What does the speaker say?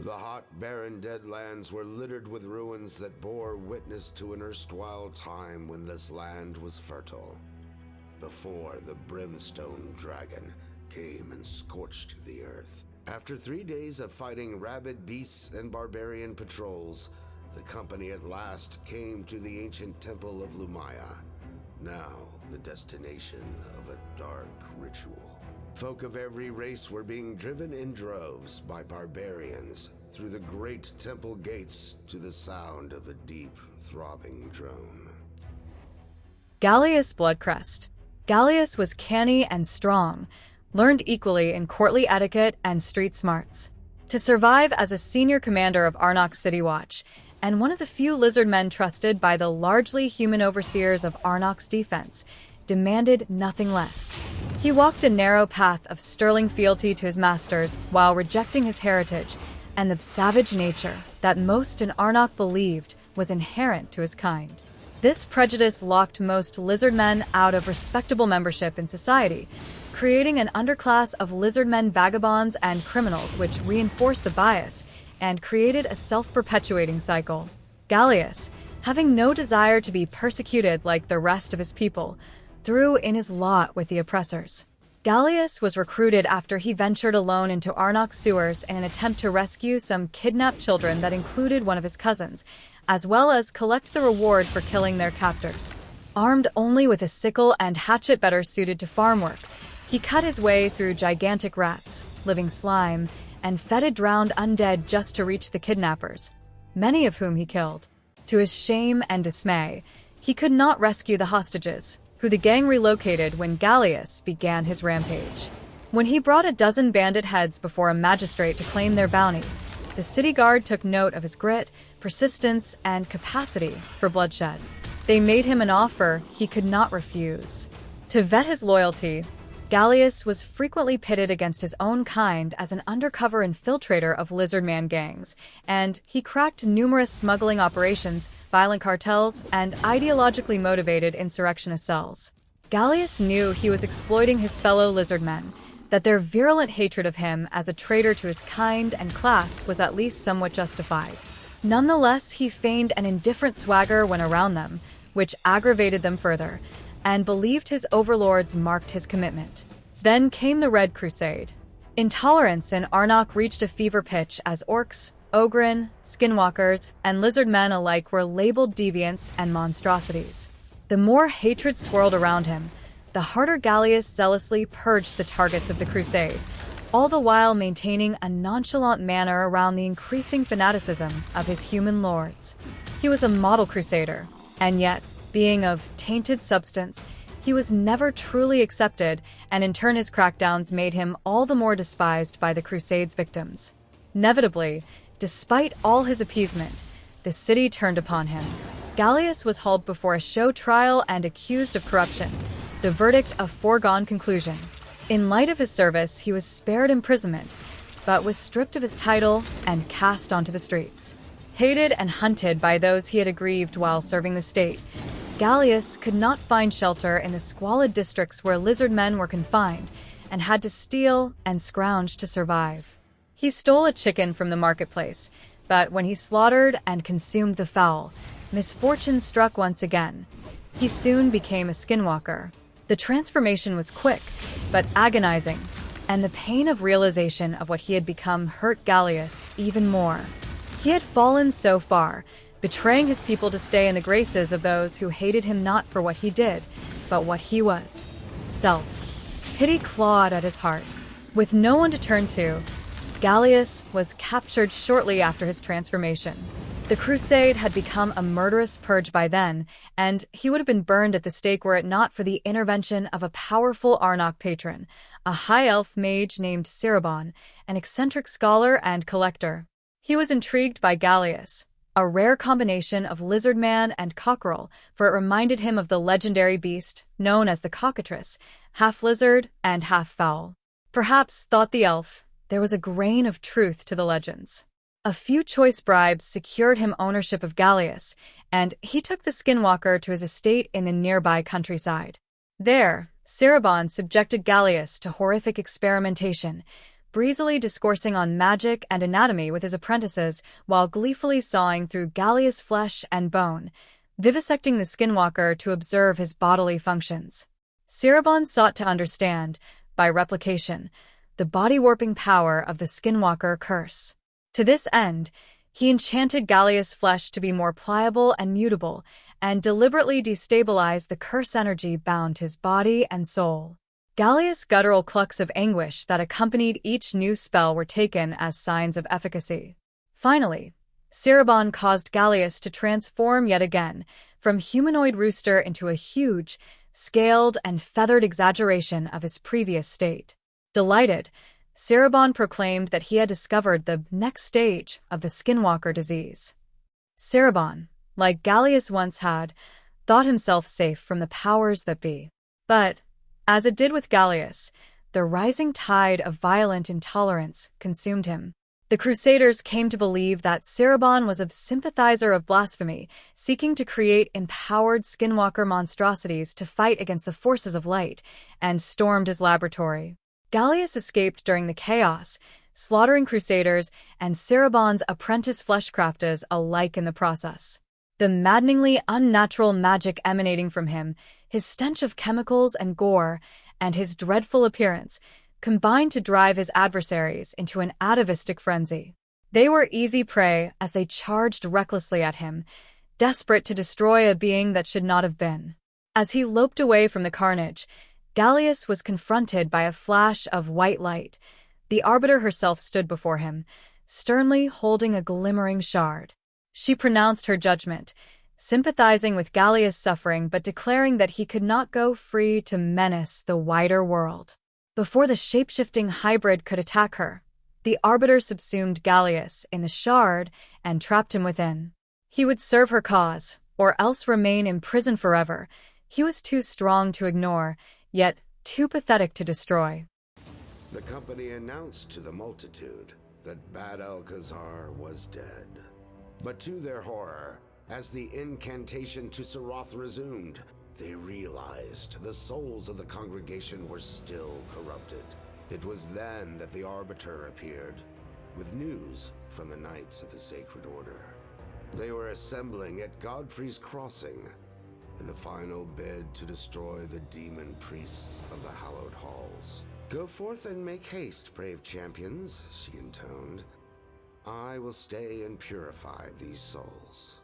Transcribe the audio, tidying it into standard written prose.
The hot, barren Deadlands were littered with ruins that bore witness to an erstwhile time when this land was fertile, before the brimstone dragon came and scorched the earth. After 3 days of fighting rabid beasts and barbarian patrols, the company at last came to the ancient temple of Lumaya, now the destination of a dark ritual. Folk of every race were being driven in droves by barbarians through the great temple gates to the sound of a deep, throbbing drone. Galleus Bloodcrest. Galleus was canny and strong, learned equally in courtly etiquette and street smarts. To survive as a senior commander of Arnock's City Watch, and one of the few lizard men trusted by the largely human overseers of Arnock's defense, demanded nothing less. He walked a narrow path of sterling fealty to his masters while rejecting his heritage and the savage nature that most in Arnock believed was inherent to his kind. This prejudice locked most lizard men out of respectable membership in society, creating an underclass of lizard men vagabonds and criminals which reinforced the bias and created a self-perpetuating cycle. Galleus, having no desire to be persecuted like the rest of his people, threw in his lot with the oppressors. Galleus was recruited after he ventured alone into Arnock's sewers in an attempt to rescue some kidnapped children that included one of his cousins, as well as collect the reward for killing their captors. Armed only with a sickle and hatchet better suited to farm work, he cut his way through gigantic rats, living slime, and fetid drowned undead just to reach the kidnappers, many of whom he killed. To his shame and dismay, he could not rescue the hostages, who the gang relocated when Galleus began his rampage. When he brought a dozen bandit heads before a magistrate to claim their bounty, the city guard took note of his grit, persistence, and capacity for bloodshed. They made him an offer he could not refuse. To vet his loyalty, Galleus was frequently pitted against his own kind as an undercover infiltrator of lizardman gangs, and he cracked numerous smuggling operations, violent cartels, and ideologically motivated insurrectionist cells. Galleus knew he was exploiting his fellow lizardmen, that their virulent hatred of him as a traitor to his kind and class was at least somewhat justified. Nonetheless, he feigned an indifferent swagger when around them, which aggravated them further, and believed his overlords marked his commitment. Then came the Red Crusade. Intolerance in Arnock reached a fever pitch as orcs, ogren, skinwalkers, and lizard men alike were labeled deviants and monstrosities. The more hatred swirled around him, the harder Galleus zealously purged the targets of the crusade, all the while maintaining a nonchalant manner around the increasing fanaticism of his human lords. He was a model crusader, and yet, being of tainted substance, he was never truly accepted, and in turn his crackdowns made him all the more despised by the Crusade's victims. Inevitably, despite all his appeasement, the city turned upon him. Galleus was hauled before a show trial and accused of corruption, the verdict a foregone conclusion. In light of his service, he was spared imprisonment, but was stripped of his title and cast onto the streets. Hated and hunted by those he had aggrieved while serving the state, Galleus could not find shelter in the squalid districts where lizard men were confined, and had to steal and scrounge to survive. He stole a chicken from the marketplace, but when he slaughtered and consumed the fowl, misfortune struck once again. He soon became a skinwalker. The transformation was quick, but agonizing, and the pain of realization of what he had become hurt Galleus even more. He had fallen so far, betraying his people to stay in the graces of those who hated him not for what he did, but what he was. Self. Pity clawed at his heart. With no one to turn to, Galleus was captured shortly after his transformation. The crusade had become a murderous purge by then, and he would have been burned at the stake were it not for the intervention of a powerful Arnock patron, a high elf mage named Cirebon, an eccentric scholar and collector. He was intrigued by Galleus, a rare combination of lizard man and cockerel, for it reminded him of the legendary beast known as the cockatrice, half lizard and half fowl. Perhaps, thought the elf, there was a grain of truth to the legends. A few choice bribes secured him ownership of Galleus, and he took the skinwalker to his estate in the nearby countryside. There, Cirebon subjected Galleus to horrific experimentation, breezily discoursing on magic and anatomy with his apprentices while gleefully sawing through Galleus' flesh and bone, vivisecting the skinwalker to observe his bodily functions. Cirebon sought to understand, by replication, the body-warping power of the skinwalker curse. To this end, he enchanted Galleus' flesh to be more pliable and mutable, and deliberately destabilized the curse energy bound his body and soul. Galleus' guttural clucks of anguish that accompanied each new spell were taken as signs of efficacy. Finally, Cirebon caused Galleus to transform yet again, from humanoid rooster into a huge, scaled and feathered exaggeration of his previous state. Delighted, Cirebon proclaimed that he had discovered the next stage of the skinwalker disease. Cirebon, like Galleus once had, thought himself safe from the powers that be. But, as it did with Galleus, the rising tide of violent intolerance consumed him. The Crusaders came to believe that Cirebon was a sympathizer of blasphemy, seeking to create empowered skinwalker monstrosities to fight against the forces of light, and stormed his laboratory. Galleus escaped during the chaos, slaughtering Crusaders and Cirebon's apprentice fleshcrafters alike in the process. The maddeningly unnatural magic emanating from him, his stench of chemicals and gore, and his dreadful appearance, combined to drive his adversaries into an atavistic frenzy. They were easy prey as they charged recklessly at him, desperate to destroy a being that should not have been. As he loped away from the carnage, Galleus was confronted by a flash of white light. The Arbiter herself stood before him, sternly holding a glimmering shard. She pronounced her judgment, sympathizing with Galleus' suffering but declaring that he could not go free to menace the wider world. Before the shape-shifting hybrid could attack her, the Arbiter subsumed Galleus in the shard and trapped him within. He would serve her cause, or else remain imprisoned forever. He was too strong to ignore, yet too pathetic to destroy. The company announced to the multitude that Bad Alcazar was dead. But to their horror, as the incantation to Seroth resumed, they realized the souls of the congregation were still corrupted. It was then that the Arbiter appeared, with news from the Knights of the Sacred Order. They were assembling at Godfrey's Crossing, in a final bid to destroy the demon priests of the hallowed halls. "Go forth and make haste, brave champions," she intoned. "I will stay and purify these souls."